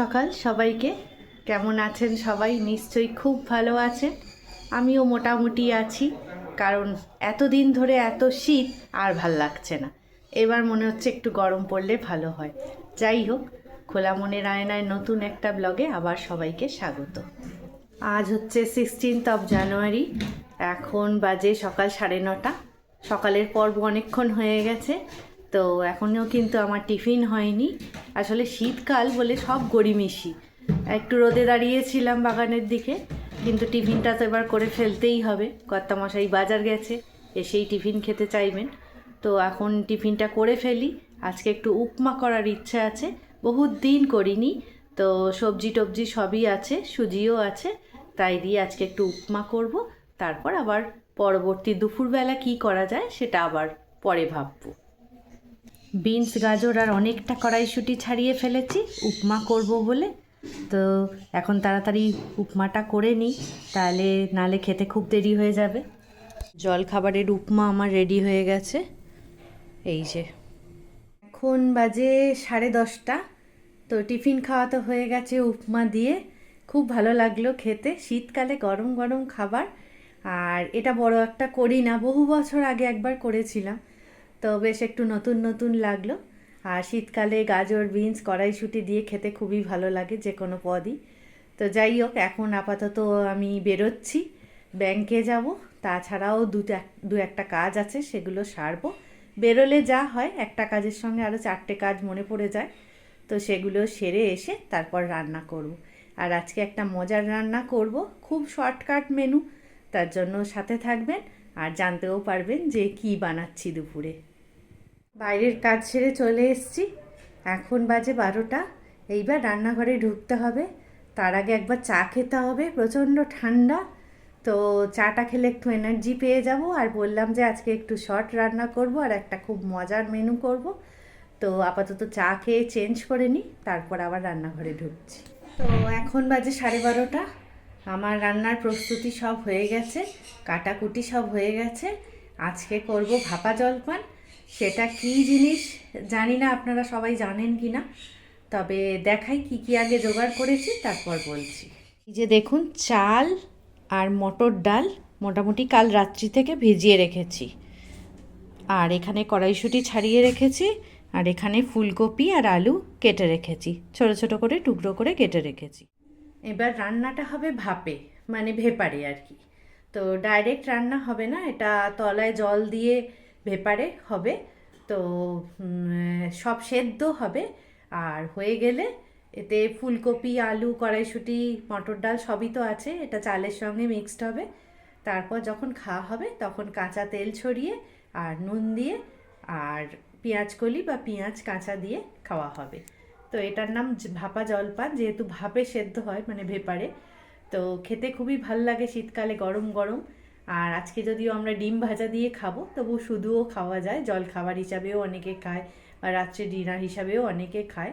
সকাল সবাইকে। কেমন আছেন সবাই? নিশ্চয়ই খুব ভালো আছেন। আমিও মোটামুটি আছি, কারণ এতদিন ধরে এত শীত আর ভাল লাগছে না। এবার মনে হচ্ছে একটু গরম পড়লে ভালো হয়। যাই হোক, খোলা মনের আয়নায় নতুন একটা ব্লগে আবার সবাইকে স্বাগত। আজ হচ্ছে 16 জানুয়ারি। এখন বাজে সকাল 9:30। সকালের পর্ব অনেকক্ষণ হয়ে গেছে, তো এখনও কিন্তু আমার টিফিন হয়নি। আসলে শীতকাল বলে সব গড়িমিশি। একটু রোদে দাঁড়িয়েছিলাম বাগানের দিকে, কিন্তু টিফিনটা তো এবার করে ফেলতেই হবে। কর্তামশাই বাজার গেছে, এসেই টিফিন খেতে চাইবেন, তো এখন টিফিনটা করে ফেলি। আজকে একটু উপমা করার ইচ্ছে আছে, বহুত দিন করিনি। তো সবজি টবজি সবই আছে, সুজিও আছে, তাই দিয়ে আজকে একটু উপমা করব। তারপর আবার পরবর্তী দুপুরবেলা কি করা যায় সেটা আবার পরে ভাববো। বিনস গাজর আর অনেকটা কড়াইশুঁটি ছাড়িয়ে ফেলেছি উপমা করব বলে। তো এখন তাড়াতাড়ি উপমাটা করে নিই, তাহলে নালে খেতে খুব দেরি হয়ে যাবে। জল খাবারের উপমা আমার রেডি হয়ে গেছে। এই যে এখন বাজে 10:30। তো টিফিন খাওয়া তো হয়ে গেছে উপমা দিয়ে। খুব ভালো লাগলো খেতে, শীতকালে গরম গরম খাবার। আর এটা বড় একটা করি না, বহু বছর আগে একবার করেছিলাম, তো বেশ একটু নতুন নতুন লাগলো। আর শীতকালে গাজর বিনস কড়াইশুঁটি দিয়ে খেতে খুবই ভালো লাগে যে কোনো পদই। তো যাই হোক, এখন আপাতত আমি বেরোচ্ছি, ব্যাংকে যাব। তাছাড়াও দু একটা কাজ আছে, সেগুলো সারবো। বেরোলে যা হয়, একটা কাজের সঙ্গে আরও 4টে কাজ মনে পড়ে যায়, তো সেগুলো সেরে এসে তারপর রান্না করব। আর আজকে একটা মজার রান্না করব, খুব শর্টকাট মেনু, তার জন্য সাথে থাকবেন আর জানতেও পারবেন যে কি বানাচ্ছি দুপুরে। বাইরের কাজ সেরে চলে এসেছি, এখন বাজে 12টা। এইবার রান্নাঘরে ঢুকতে হবে। তার আগে একবার চা খেতে হবে, প্রচণ্ড ঠান্ডা। তো চাটা খেলে একটু এনার্জি পেয়ে যাব। আর বললাম যে আজকে একটু শর্ট রান্না করব আর একটা খুব মজার মেনু করব। তো আপাতত চা খেয়ে চেঞ্জ করে নিই, তারপর আবার রান্নাঘরে ঢুকছি। তো এখন বাজে 12:30। আমার রান্নার প্রস্তুতি সব হয়ে গেছে, কাটাকুটি সব হয়ে গেছে। আজকে করব ভাপা জলপান। সেটা কি জিনিস জানি না, আপনারা সবাই জানেন কি না, তবে দেখাই কি কি আগে জোগাড় করেছি, তারপর বলছি। এই যে দেখুন, চাল আর মটর ডাল মোটামুটি কাল রাত্রি থেকে ভিজিয়ে রেখেছি। আর এখানে কড়াইশুঁটি ছাড়িয়ে রেখেছি। আর এখানে ফুলকপি আর আলু কেটে রেখেছি, ছোট ছোট করে টুকরো করে কেটে রেখেছি। এবার রান্নাটা হবে ভাপে, মানে ভেপারে আর কি। তো ডাইরেক্ট রান্না হবে না, এটা তলায় জল দিয়ে ভেপারে হবে। তো সব সেদ্ধ হবে। আর হয়ে গেলে এতে ফুলকপি আলু কড়াইশুঁটি মটর ডাল সবই তো আছে, এটা চালের সঙ্গে মিক্সড হবে। তারপর যখন খাওয়া হবে তখন কাঁচা তেল ছড়িয়ে আর নুন দিয়ে আর পেঁয়াজ কলি বা পেঁয়াজ কাঁচা দিয়ে খাওয়া হবে। তো এটার নাম ভাপা জলপান, যেহেতু ভাপে সেদ্ধ হয় মানে ভেপারে। তো খেতে খুবই ভাল লাগে শীতকালে গরম গরম। আর আজকে যদিও আমরা ডিম ভাজা দিয়ে খাবো, তবু শুধুও খাওয়া যায়, জল খাবার হিসাবেও অনেকে খায়, বা রাত্রে ডিনার হিসাবেও অনেকে খায়।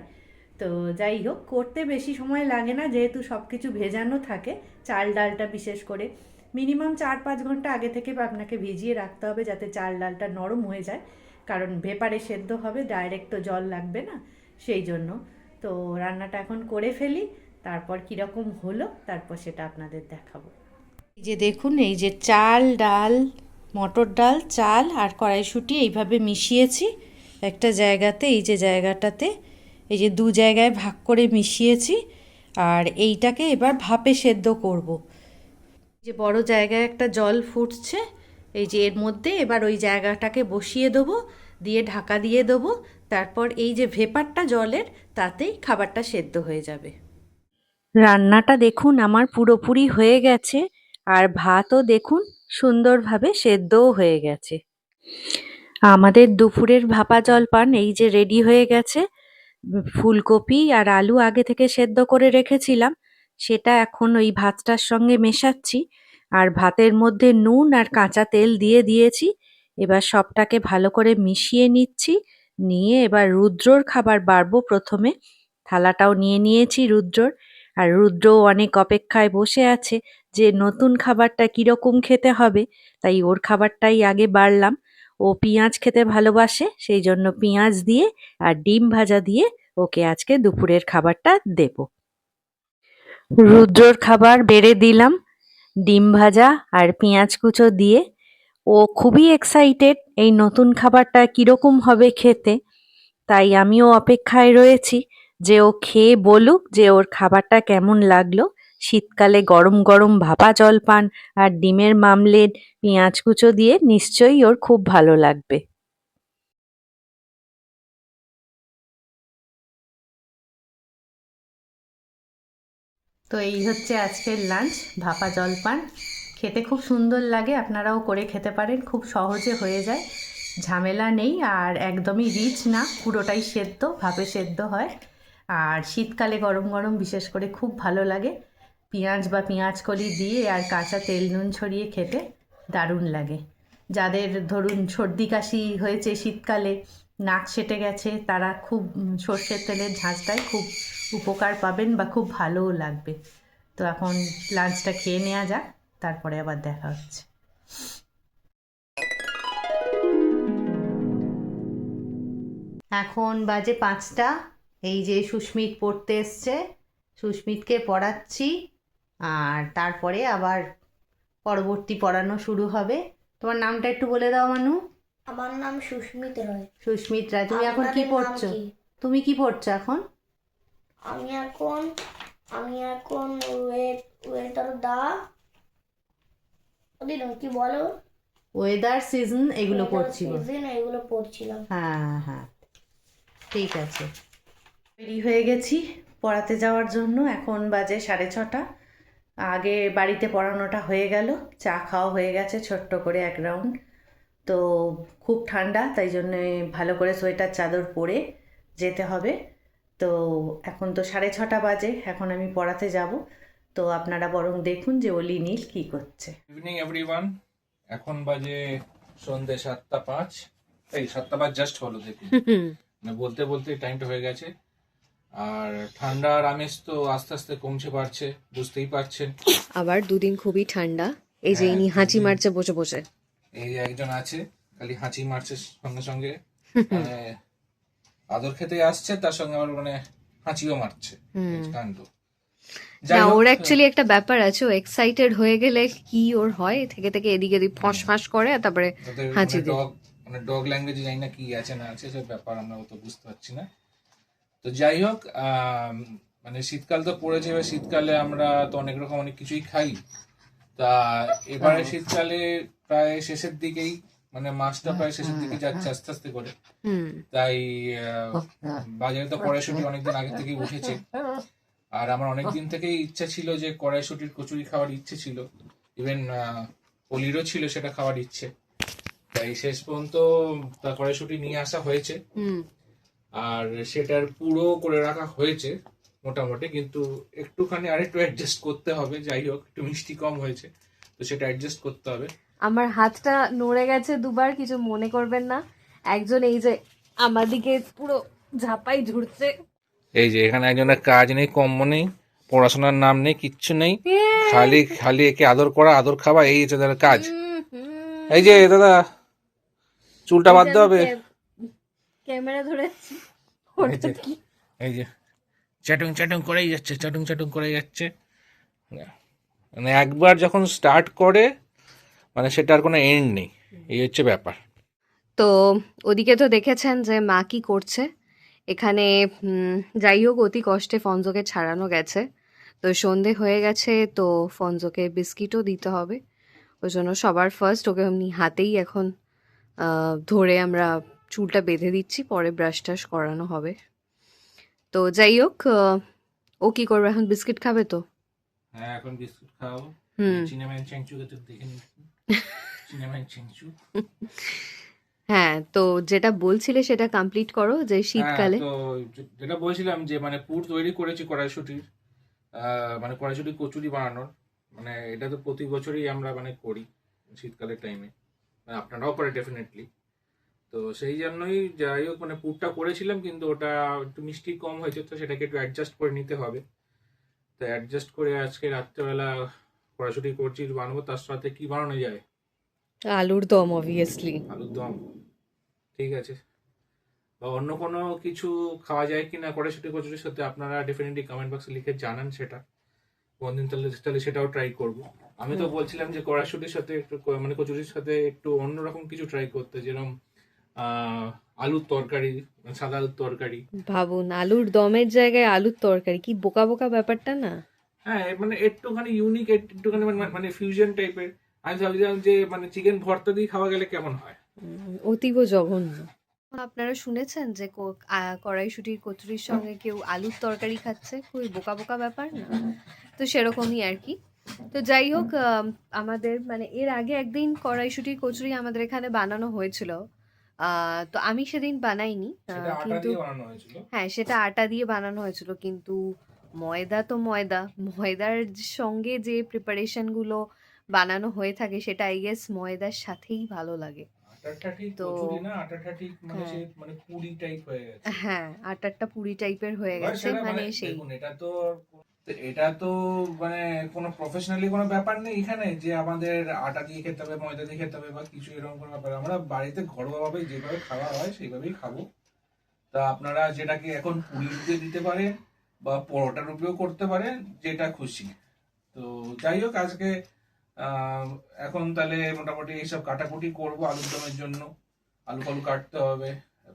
তো যাই হোক, করতে বেশি সময় লাগে না, যেহেতু সব কিছু ভেজানো থাকে। চাল ডালটা বিশেষ করে মিনিমাম 4-5 ঘন্টা আগে থেকে আপনাকে ভিজিয়ে রাখতে হবে, যাতে চাল ডালটা নরম হয়ে যায়। কারণ ভেপারে সেদ্ধ হবে, ডাইরেক্ট তো জল লাগবে না, সেই জন্য। তো রান্নাটা এখন করে ফেলি, তারপর কীরকম হলো তারপর সেটা আপনাদের দেখাবো। এই যে দেখুন, এই যে চাল ডাল মটর ডাল চাল আর কড়াইশুঁটি এইভাবে মিশিয়েছি একটা জায়গাতে। এই যে জায়গাটাতে, এই যে 2 জায়গায় ভাগ করে মিশিয়েছি। আর এইটাকে এবার ভাপে সেদ্ধ করব। যে বড় জায়গায় একটা জল ফুটছে, এই যে এর মধ্যে এবার ওই জায়গাটাকে বসিয়ে দেবো, দিয়ে ঢাকা দিয়ে দেবো। তারপর এই যে ভেপারটা জলের, তাতেই খাবারটা সেদ্ধ হয়ে যাবে। রান্নাটা দেখুন আমার পুরোপুরি হয়ে গেছে। আর ভাতও দেখুন সুন্দরভাবে সেদ্ধও হয়ে গেছে। আমাদের দুপুরের ভাপা জলপান এই যে রেডি হয়ে গেছে। ফুলকপি আর আলু আগে থেকে সেদ্ধ করে রেখেছিলাম, সেটা এখন ওই ভাতটার সঙ্গে মেশাচ্ছি। আর ভাতের মধ্যে নুন আর কাঁচা তেল দিয়ে দিয়েছি। এবার সবটাকে ভালো করে মিশিয়ে নিচ্ছি। নিয়ে এবার রুদ্রর খাবার বাড়বো প্রথমে। থালাটাও নিয়ে নিয়েছি রুদ্রর। আর রুদ্রও অনেক অপেক্ষায় বসে আছে যে নতুন খাবারটা কীরকম খেতে হবে, তাই ওর খাবারটাই আগে বাড়লাম। ও পেঁয়াজ খেতে ভালোবাসে, সেই জন্য পেঁয়াজ দিয়ে আর ডিম ভাজা দিয়ে ওকে আজকে দুপুরের খাবারটা দেব। রুদ্রর খাবার বেড়ে দিলাম ডিম ভাজা আর পেঁয়াজ কুচো দিয়ে। ও খুবই এক্সাইটেড এই নতুন খাবারটা কিরকম হবে খেতে, তাই আমিও অপেক্ষায় রয়েছি যে ও খেয়ে বলুক যে ওর খাবারটা কেমন লাগলো। শীতকালে গরম গরম ভাপা জলপান আর ডিমের মামলেট পেঁয়াজ কুচো দিয়ে নিশ্চয়ই ওর খুব ভালো লাগবে। তো এই হচ্ছে আজকের লাঞ্চ, ভাপা জলপান। খেতে খুব সুন্দর লাগে, আপনারাও করে খেতে পারেন, খুব সহজে হয়ে যায়, ঝামেলা নেই, আর একদমই রিচ না, পুরোটাই সেদ্ধ, ভাপে সেদ্ধ হয়। আর শীতকালে গরম গরম বিশেষ করে খুব ভালো লাগে, পেঁয়াজ বা পেঁয়াজ কলি দিয়ে আর কাঁচা তেল নুন ছড়িয়ে খেতে দারুণ লাগে। যাদের ধরুন সর্দি কাশি হয়েছে শীতকালে, নাক সেটে গেছে, তারা খুব সর্ষের তেলের ঝাঁঝটায় খুব উপকার পাবেন বা খুব ভালোও লাগবে। তো এখন লাঞ্চটা খেয়ে নেওয়া যাক, তারপরে আবার দেখা হচ্ছে। এখন বাজে 5টা। এই যে সুস্মিত পড়তে এসছে, সুস্মিতকে পড়াচ্ছি, আর তারপরে আবার পরবর্তী পড়ানো শুরু হবে। তোমার নামটা একটু বলে দাও মানু। আমার নাম সুস্মিত রায়। সুস্মিত রায়, তুমি এখন কি আপনাদের নাম পড়ছো? কি? তুমি কি পড়ছো এখন? আমি এখন ওয়েদার দা কি বলো, ওয়েদার সিজন এগুলো Weather পড়ছি গো। season এগুলো পড়ছিলাম। হ্যাঁ হ্যাঁ, ঠিক আছে। রেডি হয়ে গেছি পড়াতে যাওয়ার জন্য, এখন বাজে 6:30। আগে বাড়িতে পড়ানোটা হয়ে গেল, চা খাওয়া হয়ে গেছে ছোট্ট করে 1 রাউন্ড। তো খুব ঠান্ডা, তাই জন্যে ভালো করে সোয়েটার চাদর পরে যেতে হবে। তো এখন তো 6:30 বাজে, এখন আমি পড়াতে যাব। তো আপনারা বরং দেখুন যে অলি নীল কি করছে। ইভিনিং এভরিওয়ান, এখন বাজে সন্ধ্যে 7:05। এই 7:05 জাস্ট হলো, দেখুন মানে বলতে বলতে টাইমটা হয়ে গেছে। আর ঠান্ডার আমেজ তো আস্তে আস্তে কমছে বাড়ছে, বুঝতেই পারছেন। আবার দুদিন খুবই ঠান্ডা, এই যে হ্যাঁ, ইনি হাঁচি দুদিন। মারছে বসে বসে। এই যে একজন আছে খালি হাঁচি মারছে সঙ্গে সঙ্গে, মানে আদর খেতে আসছে, তার সঙ্গে আবার মানে হাঁচিও মারছে, এই কাণ্ড। যাই না, হোক, ওর অ্যাকচুয়ালি একটা ব্যাপার আছে, ও এক্সাইটেড হয়ে গেলে কি ওর হয়, থেকে থেকে এদিকে এদিক ফস ফাঁস করে আর তারপরে ওদের হাঁচি মানে দেয়। ডগ ল্যাঙ্গুয়েজে জানি না কি আছে না আছে, সে ব্যাপার আমরা তো বুঝতে পারছি না। তো যাই হোক, মানে শীতকাল তো পড়েছে, এবার শীতকালে আমরা তো অনেক রকম অনেক কিছুই খাই। তা এবারে শীতকালে প্রায় শেষের দিকেই, মানে মাসটা প্রায় শেষের দিকে যাচ্ছে আস্তে আস্তে করে। তাই বাজারে তো কড়াইশুঁটি অনেকদিন আগে থেকেই উঠেছে, আর আমার অনেকদিন থেকেই ইচ্ছা ছিল যে কড়াইশুঁটির কচুরি খাওয়ার ইচ্ছে ছিল, ইভেন পলিরও ছিল সেটা খাওয়ার ইচ্ছে। তাই শেষ পর্যন্ত কড়াইশুঁটি নিয়ে আসা হয়েছে, আর সেটার পুরো করে রাখা হয়েছে মোটামুটি, কিন্তু একটুখানি আরেকটু অ্যাডজাস্ট করতে হবে। যাই হোক, একটু মিষ্টি কম হয়েছে, তো সেটা অ্যাডজাস্ট করতে হবে। আমার হাতটা নড়ে গেছে দুবার, কিছু মনে করবেন না। একজন এই যে আমার দিকে পুরো ঝাপাই ঝুড়ছে। এই যে এখানে একজনের কাজ নেই, কম্ম নেই, পড়াশোনার নাম নেই, কিচ্ছু নেই, খালি খালি একে আদর করা, আদর খাওয়া, এই হচ্ছে তাদের কাজ। এই যে দাদা, চুলটা বাঁধতে হবে। ক্যামেরা ধরেছি, এই যে চ্যাটুং চ্যাটুং করেই যাচ্ছে, চ্যাটুং চ্যাটুং করেই যাচ্ছে। মানে একবার যখন স্টার্ট করে, মানে সেটার কোনো এন্ড নেই, এই হচ্ছে ব্যাপার। তো ওদিকে তো দেখেছেন যে মা কি করছে এখানে। যাই হোক, অতি কষ্টে ফঞ্জোকে ছাড়ানো গেছে, তো সন্ধে হয়ে গেছে, তো ফঞ্জোকে বিস্কিটও দিতে হবে। ওই জন্য সবার ফার্স্ট ওকে এমনি হাতেই এখন ধরে আমরা চুলটা বেঁধে দিচ্ছি, পরে ব্রাশ টাশ করানো হবে। তো যাই হোক, ও কি করবে এখন, বিস্কিট খাবে তো? হ্যাঁ, এখন বিস্কুট খাওয়াবো। চিনেম্যান চ্যাংচুকে তো দেখে নিচ্ছি, চিনেম্যান চ্যাংচু। হ্যাঁ, তো যেটা বলছিলে সেটা কমপ্লিট করো, যে শীতকালে। তো যেটা বলছিলাম যে মানে পুর তৈরি করেছি কড়াইশুঁটির, মানে কড়াইশুঁটির কচুরি বানানোর, মানে এটা তো প্রতি বছরই আমরা মানে করি শীতকালের টাইমে, আপনারাও করে ডেফিনেটলি। তো সেই জন্যই যাই হোক, মানে পুরটা করেছিলাম, কিন্তু ওটা একটু মিষ্টি কম হয়েছে, তো সেটাকে একটু অ্যাডজাস্ট করে নিতে হবে। তো অ্যাডজাস্ট করে আজকে রাত্রেবেলা কড়াইশুঁটি করছি বানাবো। তার সাথে কি বানানো যায়? আলুর দম, অবভিয়াসলি। আলুর দম, ঠিক আছে। বা অন্য কোনো কিছু খাওয়া যায় কিনা কড়াইশুঁটি কচুরির সাথে, আপনারা ডেফিনেটলি কমেন্ট বক্সে লিখে জানান সেটা। কোনদিন তাহলে তাহলে সেটাও ট্রাই করব। আমি তো বলছিলাম যে কড়াইশুঁটির সাথে একটু মানে কচুরির সাথে একটু অন্যরকম কিছু ট্রাই করতে, যেরকম আলুর তরকারি, সাদা আলুর তরকারি। ভাবুন, আলুর দমের জায়গায় আলুর তরকারি, কি বোকা বোকা ব্যাপারটা না? হ্যাঁ, মানে একটুখানি ইউনিক, একটুখানি মানে ফিউশন টাইপের। আমি ভাবছিলাম যে মানে চিকেন ভর্তা দিয়ে খাওয়া গেলে কেমন হয়। অতীব জঘন্য। আপনারা শুনেছেন যে কড়াইশুঁটির কচুরির সঙ্গে কেউ আলুর তরকারি খাচ্ছে? খুবই বোকা বোকা ব্যাপার না? তো সেরকমই আর কি। তো যাই হোক, আমাদের মানে এর আগে একদিন কড়াইশুঁটির কচুরি আমাদের এখানে বানানো হয়েছিল। তো আমি সেদিন বানাইনি, সেটা আটা কিন্তু দিয়ে বানানো হয়েছিল। হ্যাঁ, সেটা আটা দিয়ে বানানো হয়েছিল, কিন্তু ময়দা তো ময়দা, ময়দার সঙ্গে যে প্রিপারেশনগুলো বানানো হয়ে থাকে সেটা আই গেস ময়দার সাথেই ভালো লাগে। আটাটা ঠিক তো কচুরি না, আটাটা ঠিক মানে হ্যাঁ, সে মানে পুরি টাইপ হয়ে গেছে। হ্যাঁ, আটারটা পুরি টাইপের হয়ে এবার গেছে, সেটা মানে মানে সেই দেখুন, এটা তো মানে কোনো প্রফেশনালি কোনো ব্যাপার নেই এখানে যে আমাদের আটা দিয়ে খেতে হবে, ময়দা দিয়ে খেতে হবে বা কিছু এরকম কোনো ব্যাপার। আমরা বাড়িতে ঘরোয়া ভাবে যেভাবে খাওয়া হয় সেইভাবেই খাবো। তা আপনারা যেটাকে এখন পুরি রূপে দিতে পারেন বা পরোটা রূপেও করতে পারেন, যেটা খুশি। তো যাই হোক, আজকে এখন তাহলে মোটামুটি এইসব কাটাকুটি করবো আলুর দমের জন্য। আলু ফালু কাটতে হবে,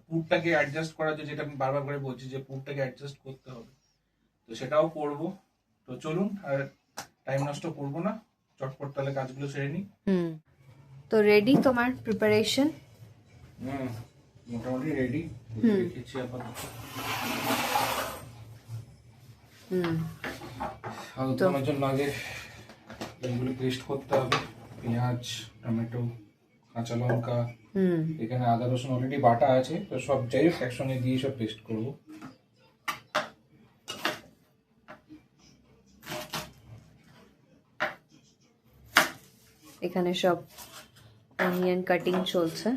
পুরটাকে অ্যাডজাস্ট করার জন্য, যেটা আমি বারবার করে বলছি যে পুরটাকে অ্যাডজাস্ট করতে হবে, তো সেটাও করব। তো চলুন, আর টাইম নষ্ট করব না, চটপট তাহলে কাজগুলো সেরে নিই। তো রেডি তোমার প্রিপারেশন? মোটামুটি রেডি রেখেছি আপাতত। আলু দমের জন্য আগে এগুলো পেস্ট করতে হবে, পেঁয়াজ, টমেটো, কাঁচা লঙ্কা, এখানে আদা রসুন অলরেডি বাটা আছে, তো সব যাই হোক একসঙ্গে দিয়ে সব পেস্ট করব। এখানে সব অনিয়ন কাটিং চলছে।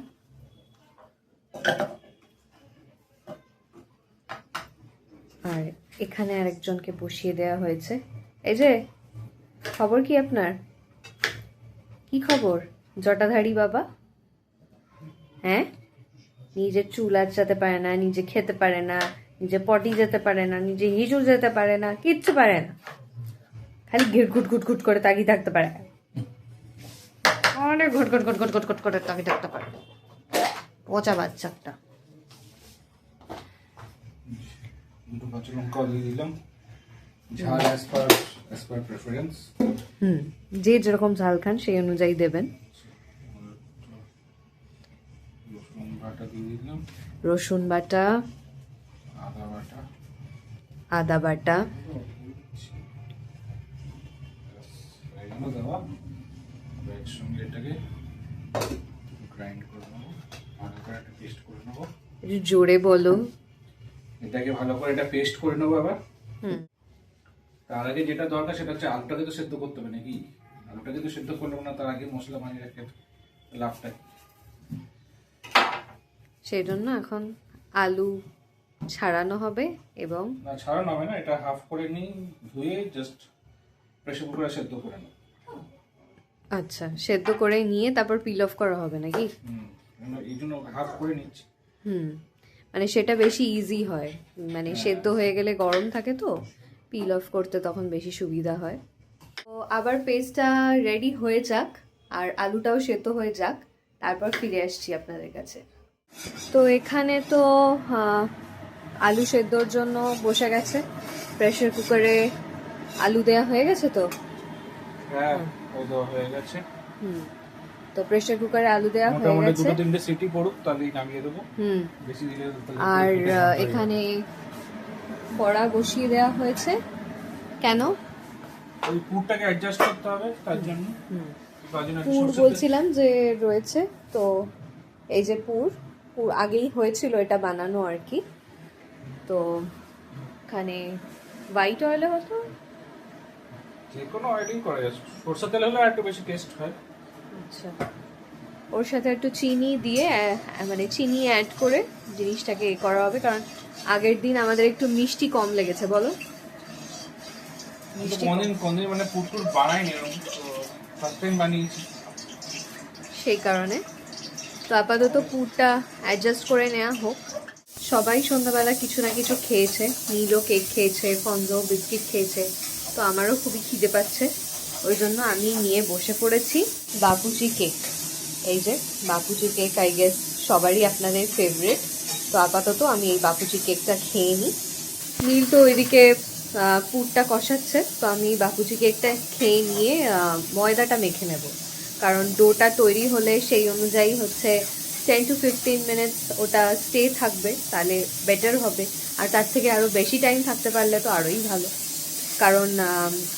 আর এখানে আরেকজনকে বসিয়ে দেওয়া হয়েছে। এই যে, খবর কি আপনার? কি খবর জটাধারী বাবা? হ্যাঁ, নিজে চুল আঁচড়াতে পারে না, নিজে খেতে পারে না, নিজে পটি যেতে পারে না, নিজে হিজু যেতে পারে না, কিচ্ছু পারে না, খালি ঘিট ঘুট ঘুট ঘুট করে তাকিয়ে থাকতে পারে। অনেক ঘট ঘট ঘট ঘট ঘট ঘট করে তাকিয়ে থাকতে পারে, পচা বাচ্চাটা। দুটো কাঁচা লঙ্কা দিয়ে দিলাম, ঝাল অ্যাজ পার প্রেফারেন্স। যে যেরকম ঝাল খান সেই অনুযায়ী দেবেন। রসুন বাটা দিয়ে দিলাম, রসুন বাটা, আদা বাটা, আদা বাটা, এগুলো দেওয়া। একসঙ্গে এটাকে গ্রাইন্ড করে নেবো, ভালো করে একটা পেস্ট করে নেবো। একটু জোরে বলো। এটাকে ভালো করে এটা পেস্ট করে নেবো আবার। তার আগে যেটা দরকার সেটা হচ্ছে আলুটাকে তো সেদ্ধ করতে হবে নাকি, আলুটাকে তো সেদ্ধ করলাম না, তার আগে মশলা বানিয়ে রাখতে লাভটা। সেই জন্য এখন আলু ছাড়ানো হবে, এবং না, ছাড়ানো হবে না, এটা হাফ করে নিই, ধুয়ে জাস্ট প্রেসার কুকারে সেদ্ধ করে নেব। আচ্ছা, সেদ্ধ করে নিয়ে তারপর পিল অফ করা হবে নাকি? এই জন্য হাফ করে নিচ্ছি। মানে সেটা বেশি ইজি হয়, মানে সেদ্ধ হয়ে গেলে গরম থাকে তো পিল অফ করতে তখন বেশি সুবিধা হয়। তো আবার পেস্টটা রেডি হয়ে যাক আর আলুটাও সেদ্ধ হয়ে যাক, তারপর ফিরে আসছি আপনাদের কাছে। তো এখানে তো আলু সেদ্ধর জন্য বসে গেছে, প্রেসার কুকারে আলু দেয়া হয়ে গেছে তো। হ্যাঁ, ওই দেওয়া হয়ে গেছে। তো প্রেসার কুকারে আলু দেওয়া হয়ে মোটামুটি গেছে। দুটো তিনটে সিটি পড়ুক, তাহলেই নামিয়ে দেবো। বেশি দিলে আর এখানে কড়া বসিয়ে দেওয়া হয়েছে। কেন? ওই পুরটাকে অ্যাডজাস্ট করতে হবে, তার জন্য। পুর বলছিলাম যে রয়েছে, তো এই যে পুর আগেই হয়েছিল এটা বানানো আর কি। তো এখানে হোয়াইট অয়েলে হতো, যে কোনো অয়েলিং করা যায়, সরষের তেল হলে একটু বেশি টেস্ট হয়। আচ্ছা, ওর সাথে একটু চিনি দিয়ে মানে চিনি অ্যাড করে জিনিসটাকে করা হবে, কারণ আগের দিন আমাদের একটু মিষ্টি কম লেগেছে। বলো, কোনদিন মানে পুরটুর বানাইনি এরকম, তো ফার্স্ট টাইম বানিয়েছি সেই কারণে। তো আপাতত পুরটা অ্যাডজাস্ট করে নেওয়া হোক। সবাই সন্ধ্যাবেলা কিছু না কিছু খেয়েছে। নীলও কেক খেয়েছে, ফঞ্জো বিস্কিট খেয়েছে, তো আমারও খুবই খিদে পাচ্ছে। ওই জন্য আমি নিয়ে বসে পড়েছি বাপুচি কেক। এই যে বাপুচি কেক, আই গেস সবারই আপনাদের ফেভারিট। তো আপাতত আমি এই বাপুচি কেকটা খেয়ে নিই। নীল তো ওইদিকে পুরটা কষাচ্ছে, তো আমি বাপুচি কেকটা খেয়ে নিয়ে ময়দাটা মেখে নেব, কারণ ডোটা তৈরি হলে সেই অনুযায়ী হচ্ছে 10 to 15 মিনিটস ওটা স্টে থাকবে, তাহলে বেটার হবে। আর তার থেকে আরও বেশি টাইম থাকতে পারলে তো আরোই ভালো, কারণ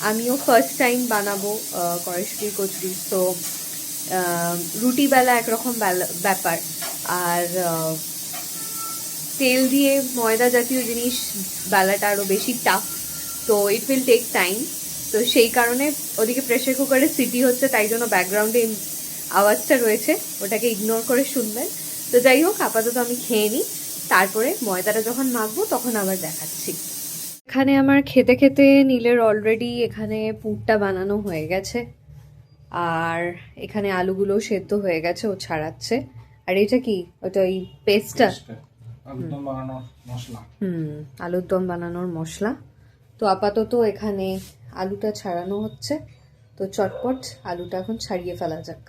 আমিও ফার্স্ট টাইম বানাবো কড়াইশুঁটির কচুরি। তো রুটিবেলা একরকম ব্যাপার, আর তেল দিয়ে ময়দা জাতীয় জিনিস বেলাটা আরও বেশি টাফ, তো ইট উইল টেক টাইম। তো সেই কারণে ওদিকে প্রেশার কুকারের সিটি হচ্ছে, তাই জন্য ব্যাকগ্রাউন্ডে আওয়াজটা রয়েছে, ওটাকে ইগনোর করে শুনবেন। তো যাই হোক, আপাতত আমি খেয়ে নিই, তারপরে ময়দাটা যখন মাখবো তখন আবার দেখাচ্ছি। এখানে আমার খেতে খেতে নীলের অলরেডি এখানে পুরটা বানানো হয়ে গেছে, আর এখানে আলুগুলো সেদ্ধ হয়ে গেছে, ও ছাড়াচ্ছে। আর এটা কি, ওটা ওই পেস্টটা? একদম বানানোর মশলা। আলুর দম বানানোর মশলা। তো আপাতত এখানে আলুটা ছাড়ানো হচ্ছে, তো চটপট আলুটা এখন ছাড়িয়ে ফেলা যাক।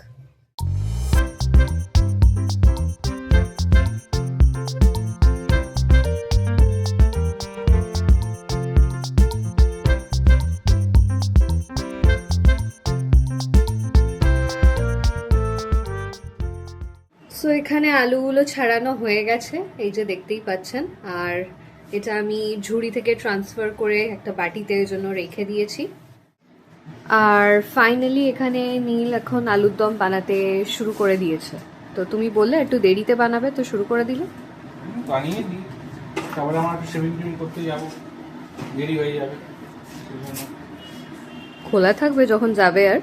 সো এখানে আলুগুলো ছাড়ানো হয়ে গেছে, এই যে দেখতেই পাচ্ছেন। আর এটা আমি ঝুড়ি থেকে ট্রান্সফার করে একটা বাটিতে এর জন্য রেখে দিয়েছি। আর ফাইনালি এখানে নীল এখন আলুর দম বানাতে শুরু করে দিয়েছে। তো তুমি বললে একটু দেরিতে বানাবে, তো শুরু করে দিলে। বানিয়ে দিই, তারপরে আমার একটু শেভিং টেভিং করতে যাবো, দেরি হয়ে যাবে। খোলা থাকবে যখন যাবে, আর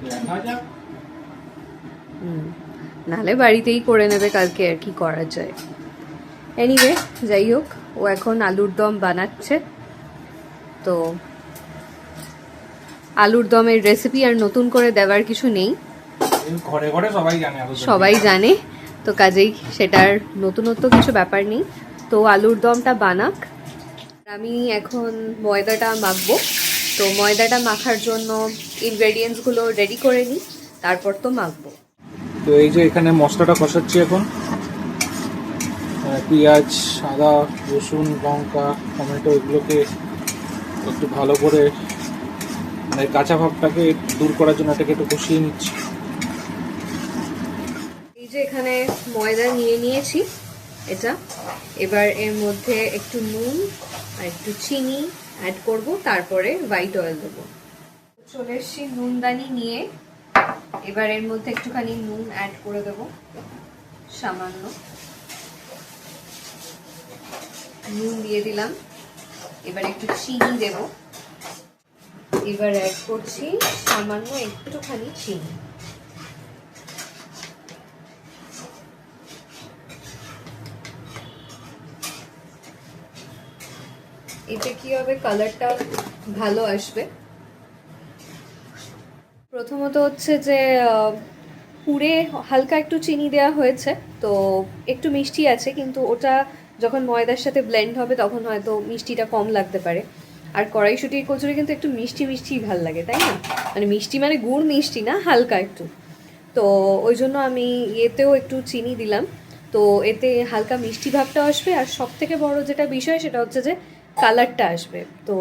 দেখা যাক। নাহলে বাড়িতেই করে নেবে কালকে, আর কি করা যায়। এনিওয়ে, যাই হোক, ও এখন আলুর দম বানাচ্ছে। তো আলুর দমের রেসিপি আর নতুন করে দেওয়ার কিছু নেই, ঘরে ঘরে সবাই জানে, সবাই জানে, তো কাজেই সেটার নতুনত্ব কিছু ব্যাপার নেই। তো আলুর দমটা বানাক, আমি এখন ময়দাটা মাখবো। তো ময়দাটা মাখার জন্য ইনগ্রেডিয়েন্টসগুলো রেডি করে নিই, তারপর তো মাখবো। তো এই যে এখানে মশলাটা কষাচ্ছি এখন, পেঁয়াজ, আদা, রসুন, লঙ্কা, টমেটো, এগুলোকে একটু ভালো করে মানে কাঁচা ভাবটাকে দূর করার জন্য এটাকে একটু কষিয়ে নিচ্ছি। এই যে এখানে ময়দা নিয়ে নিয়েছি এটা, এবার এর মধ্যে একটু নুন আর একটু চিনি অ্যাড করব, তারপরে হোয়াইট অয়েল দেবো। চলে এসছি নুনদানি নিয়ে, এবার এর মধ্যে একটুখানি নুন অ্যাড করে দেবো, সামান্য নুন দিয়ে দিলাম। এবার একটু চিনি দেব, এবার অ্যাড করছি সামান্য একটুখানি চিনি। এতে কি হবে, কালারটা ভালো আসবে। প্রথমত হচ্ছে যে পুরে হালকা একটু চিনি দেওয়া হয়েছে, তো একটু মিষ্টি আছে, কিন্তু ওটা যখন ময়দার সাথে ব্লেন্ড হবে তখন হয়তো মিষ্টিটা কম লাগতে পারে। আর কড়াইশুঁটির কচুরি কিন্তু একটু মিষ্টি মিষ্টিই ভাল লাগে, তাই না? মানে মিষ্টি মানে গুড় মিষ্টি না, হালকা একটু। তো ওই জন্য আমি এতেও একটু চিনি দিলাম, তো এতে হালকা মিষ্টি ভাবটা আসবে। আর সব থেকে বড় যেটা বিষয় সেটা হচ্ছে যে কালারটা আসবে, তো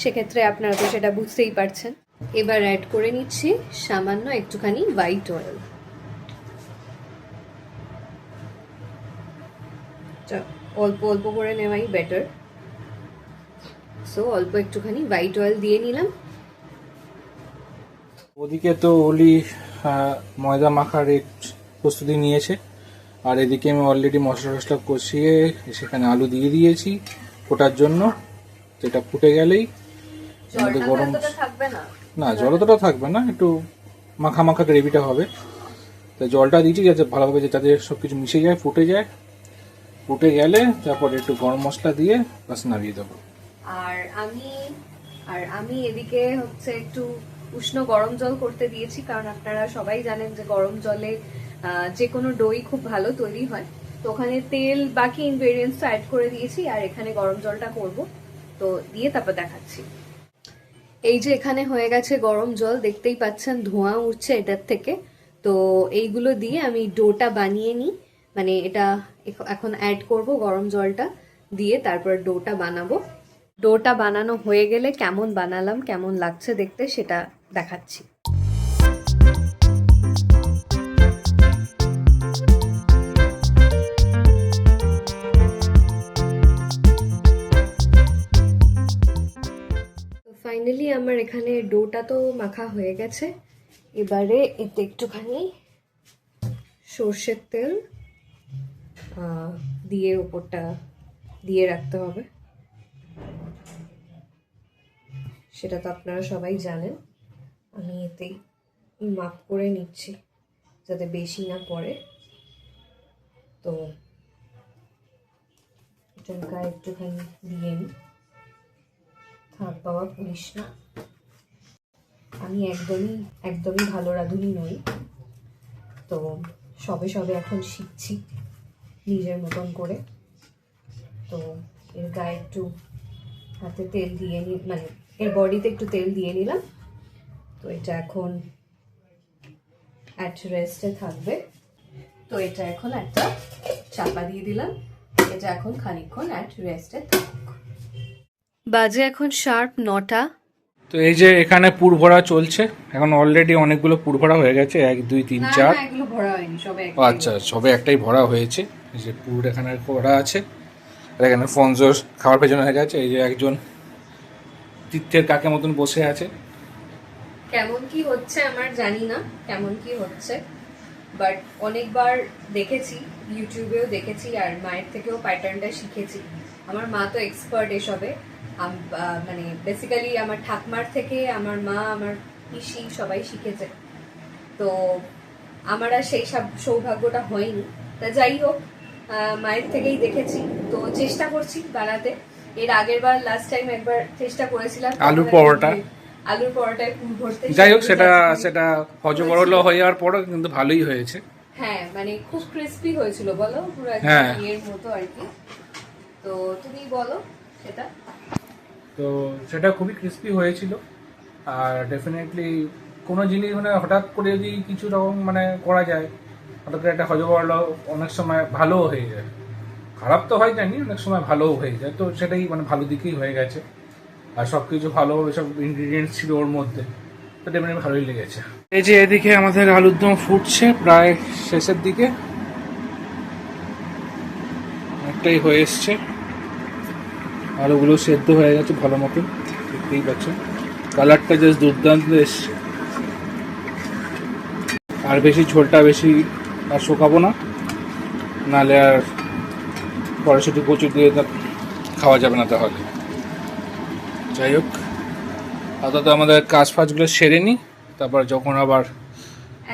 সেক্ষেত্রে আপনারা তো সেটা বুঝতেই পারছেন। এবার অ্যাড করে নিচ্ছি সামান্য একটুখানি হোয়াইট অয়েল। অল্প অল্প করে নেওয়াই বেটার, সো অল্প একটুখানি হোয়াইট অয়েল দিয়ে নিলাম। ওদিকে তো ওলি ময়দা মাখার এক প্রস্তুতি নিয়েছে, আর এদিকে আমি অলরেডি মশলা টশলা কষিয়ে সেখানে আলু দিয়ে দিয়েছি ফোটার জন্য। যেটা ফুটে গেলেই আমাদের গরম, না জল অতটা থাকবে না, একটু মাখা মাখা গ্রেভিটা হবে। তো জলটা দিয়েছি যাতে ভালোভাবে যাতে সব কিছু মিশে যায়, ফুটে যায়। ফুটে গেলে তারপরে একটু গরম মশলা দিয়ে বাস নামিয়ে দেবো। আর আমি এদিকে হচ্ছে একটু উষ্ণ গরম জল করতে দিয়েছি, কারণ আপনারা সবাই জানেন যে গরম জলে যে কোনো ডোই খুব ভালো তৈরি হয়। তো ওখানে তেল বাকি ইনগ্রেডিয়েন্টস অ্যাড করে দিয়েছি, আর এখানে গরম জলটা করব, তো দিয়ে তারপর দেখাচ্ছি। এই যে এখানে হয়ে গেছে গরম জল, দেখতেই পাচ্ছেন ধোঁয়া উঠছে এটার থেকে। তো এইগুলো দিয়ে আমি ডোটা বানিয়ে নিই, মানে এটা এখন অ্যাড করব গরম জলটা দিয়ে, তারপর ডোটা বানাবো। ডোটা বানানো হয়ে গেলে কেমন বানালাম, কেমন লাগছে দেখতে, সেটা দেখাচ্ছি। ফাইনালি আমার এখানে ডোটা তো মাখা হয়ে গেছে। এবারে এতে একটুখানি সর্ষের তেল দিয়ে ওপরটা দিয়ে রাখতে হবে, সেটা তো আপনারা সবাই জানেন। আমি এতেই মাপ করে নিচ্ছি যাতে বেশি না পড়ে। তো এটার গায়ে একটুখানি দিয়ে নিই, থাক বাবা পুলিশ না। আমি একদমই ভালো রাঁধুনি নই, তো সবে এখন শিখছি নিজের মতন করে। তো এর গায়ে একটু হাতে তেল দিয়ে মানে এর বডিতে একটু তেল দিয়ে নিলাম। তো এটা এখন অ্যাট রেস্টে থাকবে। তো এটা এখন একটা চাপা দিয়ে দিলাম, এটা এখন খানিকক্ষণ অ্যাট রেস্টে থাকুক। বাজে এখন শার্প 9টা। তো এই যে এখানে পুর ভরা চলছে, এখন অলরেডি অনেকগুলো পুর ভরা হয়ে গেছে, 1 2 3 4। এগুলো ভরা হয়নি, সবে আচ্ছা, সবে একটাই ভরা হয়েছে। এই যে পুর এখানে ভরা আছে, আর এখানে ফনজোর খাওয়ার পেছনে হয়ে গেছে। এই যে একজন তীর্থের কাকের মতন বসে আছে। কেমন কি হচ্ছে আমার জানি না, কেমন কি হচ্ছে, বাট অনেকবার দেখেছি, ইউটিউবেও দেখেছি, আর মায়ের থেকেও প্যাটার্নটা শিখেছি। আমার মা তো এক্সপার্ট এসবে, মানে বেসিক্যালি আমার ঠাকমার থেকে আমার মা, আমার পিসি সবাই শিখেছে। তো আমার আর সেই সৌভাগ্যটা হয়নি। তা যাই হোক, মায়ের থেকেই দেখেছি, তো চেষ্টা করছি বানাতে। এর আগের বার লাস্ট টাইম একবার চেষ্টা করেছিলাম আলুর পরোটায় পুর ভরতে। যাই হোক, সেটা হজবরল হয়ে যাওয়ার পরও কিন্তু ভালোই হয়েছে। হ্যাঁ, মানে খুব ক্রিস্পি হয়েছিল, বলো পুরো হ্যাঁ, একদম এর মতো আর কি। তো তুমি বলো সেটা। তো সেটা খুবই ক্রিস্পি হয়েছিল। আর ডেফিনেটলি কোনো জিনিস মানে হঠাৎ করে যদি কিছু রকম মানে করা যায়, হঠাৎ করে একটা হজবরল অনেক সময় ভালোও হয়ে যায়। খারাপ তো হয় জানি, অনেক সময় ভালোও হয়ে যায়। তো সেটাই মানে ভালো দিকেই হয়ে গেছে, আর সব কিছু ভালো, সব ইনগ্রিডিয়েন্টস ছিল ওর মধ্যে, তো ডেফিনেটলি ভালোই লেগেছে। এই যে এদিকে আমাদের আলুর দম ফুটছে, প্রায় শেষের দিকে, একটাই হয়ে এসছে। আলুগুলো সেদ্ধ হয়ে গেছে ভালো মতন, দেখতেই পাচ্ছেন। কালারটা জাস্ট দুর্দান্ত এসছে। আর বেশি ঝোলটা বেশি আর শোকাবো না, নাহলে আর কড়াইশুঁটি কচুর দিয়ে খাওয়া যাবে না তাহলে। যাই হোক, আপাতত আমাদের কাজ ফাজগুলো সেরে নিই, তারপর যখন আবার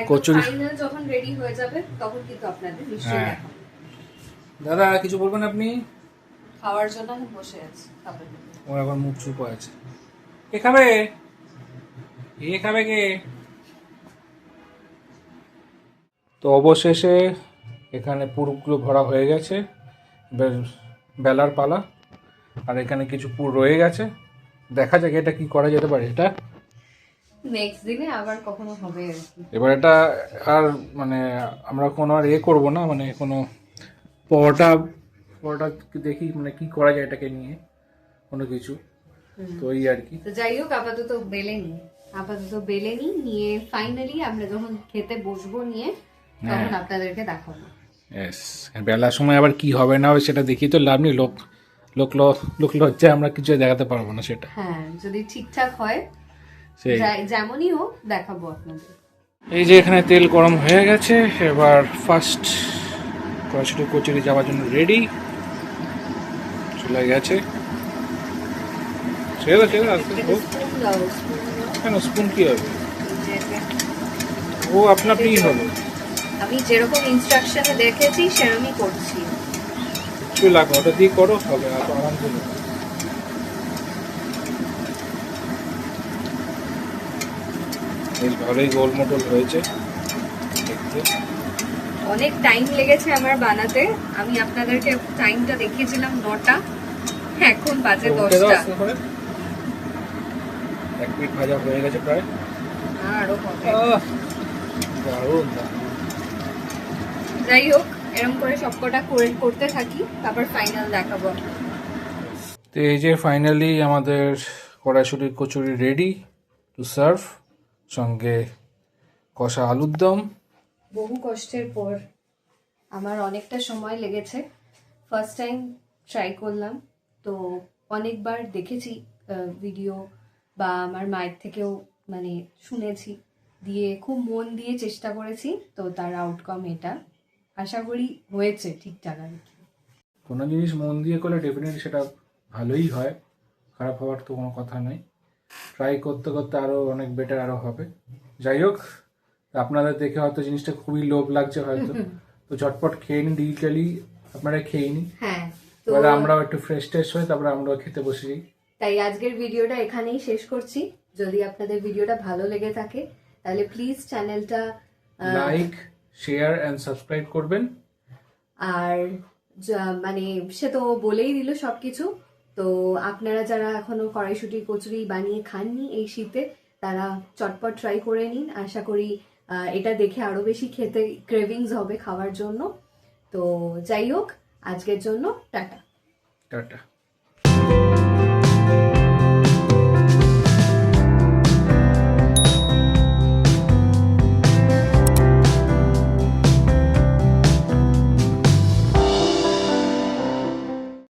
কচুরি যখন রেডি হয়ে যাবে তখন কিন্তু আপনাদের নিশ্চয়ই দেখাবো। দাদা কিছু বলবেন আপনি? খাওয়ার জন্য আমি বসে আছি, খাবার। ওর আবার মুখ চুপ আছে। কে খাবে? এ খাবে কে? তো অবশেষে এখানে পুরগুলো ভরা হয়ে গেছে, বেলার পালা। আর এখানে কিছু পুর রয়ে গেছে, দেখা যাক এটা কি করা যেতে পারে। এটা নেক্সট দিনে আবার কখনো হবে আর কি। এবার এটা আর মানে আমরা কোনো আর করবো না, মানে কোনো পরোটা দেখি মানে কি করা যায় এটাকে নিয়ে, কোনো কিছু। তো এই আর কি। তো যাই হোক, আপাতত বেলে নিয়ে ফাইনালি আমরা যখন খেতে বসবো নিয়ে, তখন আপনাদেরকে দেখাবো। বেলার সময় আবার কি হবে না হবে সেটা দেখি তো লাভ নেই। লোক লজ্জায় আমরা কিছু দেখাতে পারবো না সেটা। হ্যাঁ, যদি ঠিকঠাক হয়, যেমনই হোক দেখাবো আপনাদের। এই যে এখানে তেল গরম হয়ে গেছে, এবার ফার্স্ট কড়াইশুঁটি কচুরি যাওয়ার জন্য রেডি, চলে গেছে। কেন স্পুন কি হবে? ও আপনি হবে। আমি যেরকম ইনস্ট্রাকশনে দেখেছি সেরকমই করছি। কিছু লাগবে, ওটা দিয়ে করো, হবে আরাম করে। বেশ ভালোই গোল মটল হয়েছে দেখতে। অনেক টাইম লেগেছে আমার বানাতে। আমি আপনাদেরকে টাইমটা দেখিয়েছিলাম 9টা, এখন বাজে 10টা। 1 মিনিট ভাজা হয়ে গেছে প্রায়। আরো হবে। দারুণ। যাই হোক, এরকম করে সবকটা করতে থাকি, তারপর ফাইনাল দেখাবো। তো এই যে ফাইনালি আমাদের কড়াইশুঁটি কচুরি রেডি টু সার্ভ, সঙ্গে কষা আলুর দম। বহু কষ্টের পর আমার অনেকটা সময় লেগেছে, ফার্স্ট টাইম ট্রাই করলাম। তো অনেকবার দেখেছি ভিডিও বা আমার মায়ের থেকেও মানে শুনেছি, দিয়ে খুব মন দিয়ে চেষ্টা করেছি, তো তার আউটকাম এটা। আশা করি হয়েছে ঠিকঠাক আর কি। কোনো জিনিস মন দিয়ে করলে ডেফিনেটলি সেটা ভালোই হয়, খারাপ হওয়ার তো কোনো কথা নেই। ট্রাই করতে করতে আরও অনেক বেটার আরও হবে। যাই হোক, আপনাদের দেখে হয়তো জিনিসটা খুবই লোভ লাগছে হয়তো, তো ঝটপট খেয়ে নিন, ডিজিটালি আপনারা খেয়ে নিন। হ্যাঁ, তো এবারে আমরাও একটু ফ্রেশ ট্রেশ হই, তারপরে আমরাও খেতে বসে যাই। তাই আজকের ভিডিওটা এখানেই শেষ করছি। যদি আপনাদের ভিডিওটা ভালো লেগে থাকে তাহলে প্লিজ চ্যানেলটা লাইক, শেয়ার অ্যান্ড সাবস্ক্রাইব করবেন। আর মানে সে তো বলেই দিল সবকিছু। তো আপনারা যারা এখনো কড়াইশুঁটি কচুরি বানিয়ে খাননি এই শীতে, তারা চটপট ট্রাই করে নিন। আশা করি এটা দেখে আরো বেশি খেতে ক্রেভিংস হবে খাওয়ার জন্য। তো যাই হোক, আজকের জন্য টাটা। টাটা।